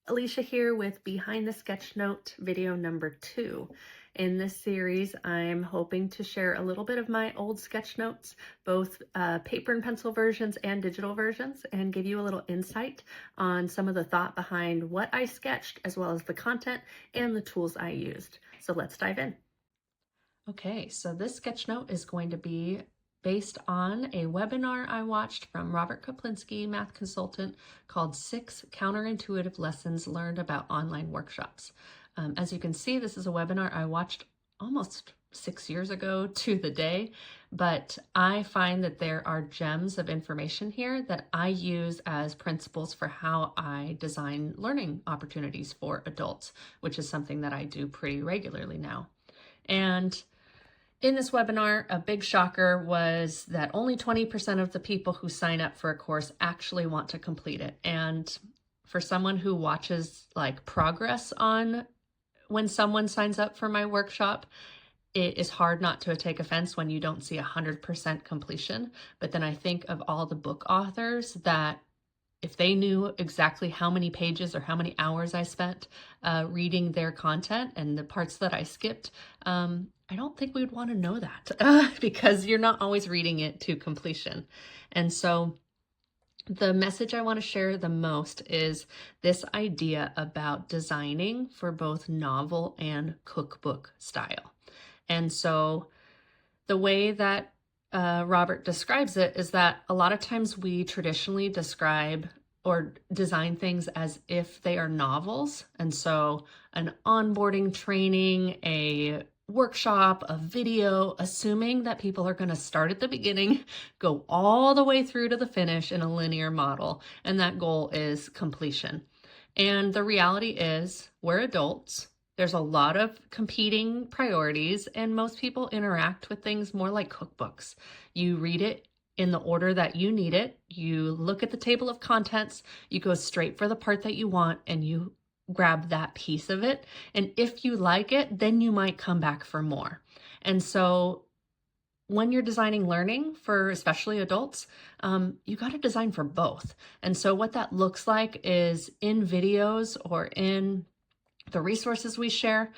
Alicia here with Behind the Sketchnote video number 2. In this series, I'm hoping to share a little bit of my old sketchnotes, both paper and pencil versions and digital versions, and give you a little insight on some of the thought behind what I sketched, as well as the content and the tools I used. So let's dive in. Okay, so this sketchnote is going to be based on a webinar I watched from Robert Kaplinski, math consultant, called 6 Counterintuitive Lessons Learned About Online Workshops. As you can see, this is a webinar I watched almost 6 years ago to the day, but I find that there are gems of information here that I use as principles for how I design learning opportunities for adults, which is something that I do pretty regularly now. And in this webinar, a big shocker was that only 20% of the people who sign up for a course actually want to complete it. And for someone who watches like progress on when someone signs up for my workshop, it is hard not to take offense when you don't see 100% completion. But then I think of all the book authors that if they knew exactly how many pages or how many hours I spent reading their content and the parts that I skipped, I don't think we would want to know that because you're not always reading it to completion. And so the message I want to share the most is this idea about designing for both novel and cookbook style. And so the way that Robert describes it is that a lot of times we traditionally describe or design things as if they are novels. And so an onboarding training, a workshop, a video, assuming that people are going to start at the beginning, go all the way through to the finish in a linear model. And that goal is completion. And the reality is we're adults. There's a lot of competing priorities, and most people interact with things more like cookbooks. You read it in the order that you need it. You look at the table of contents, you go straight for the part that you want, and you grab that piece of it. And if you like it, then you might come back for more. And so when you're designing learning for especially adults, you got to design for both. And so what that looks like is in videos or in the resources we share,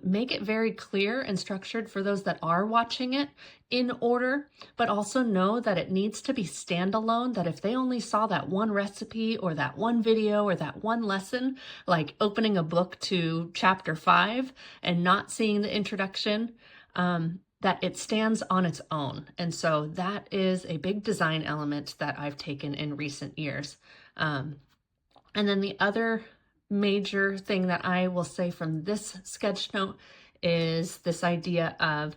make it very clear and structured for those that are watching it in order, but also know that it needs to be standalone, that if they only saw that one recipe or that one video or that one lesson, like opening a book to chapter 5 and not seeing the introduction, that it stands on its own. And so that is a big design element that I've taken in recent years. And then the other major thing that I will say from this sketchnote is this idea of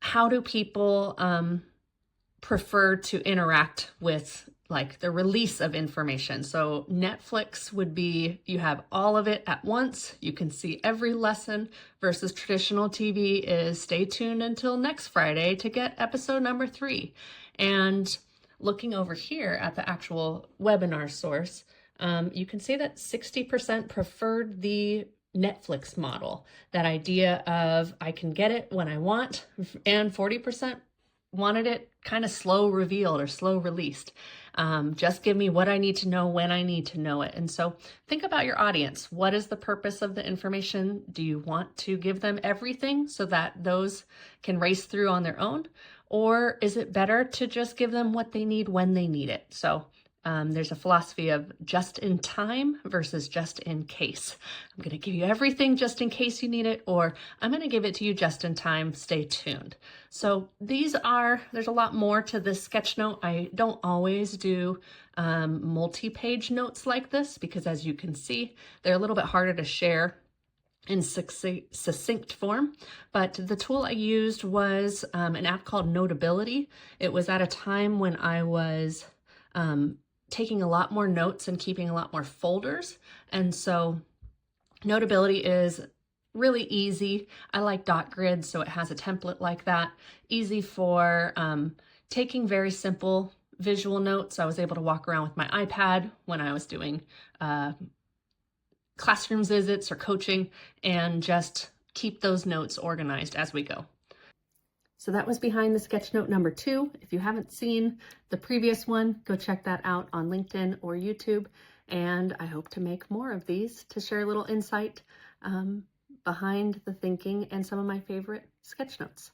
how do people prefer to interact with like the release of information. So Netflix would be, you have all of it at once. You can see every lesson versus traditional TV is stay tuned until next Friday to get episode number 3. And looking over here at the actual webinar source, you can see that 60% preferred the Netflix model, that idea of I can get it when I want, and 40% wanted it kind of slow revealed or slow released. Just give me what I need to know when I need to know it. And so think about your audience. What is the purpose of the information? Do you want to give them everything so that those can race through on their own? Or is it better to just give them what they need when they need it? So there's a philosophy of just in time versus just in case. I'm going to give you everything just in case you need it, or I'm going to give it to you just in time. Stay tuned. So there's a lot more to this sketchnote. I don't always do multi-page notes like this because, as you can see, they're a little bit harder to share in succinct form, but the tool I used was an app called Notability. It was at a time when I was taking a lot more notes and keeping a lot more folders. And so Notability is really easy. I like dot grid, so it has a template like that. Easy for taking very simple visual notes. I was able to walk around with my iPad when I was doing classroom visits or coaching and just keep those notes organized as we go. So that was behind the sketchnote number 2. If you haven't seen the previous one, go check that out on LinkedIn or YouTube. and I hope to make more of these to share a little insight behind the thinking and some of my favorite sketch notes.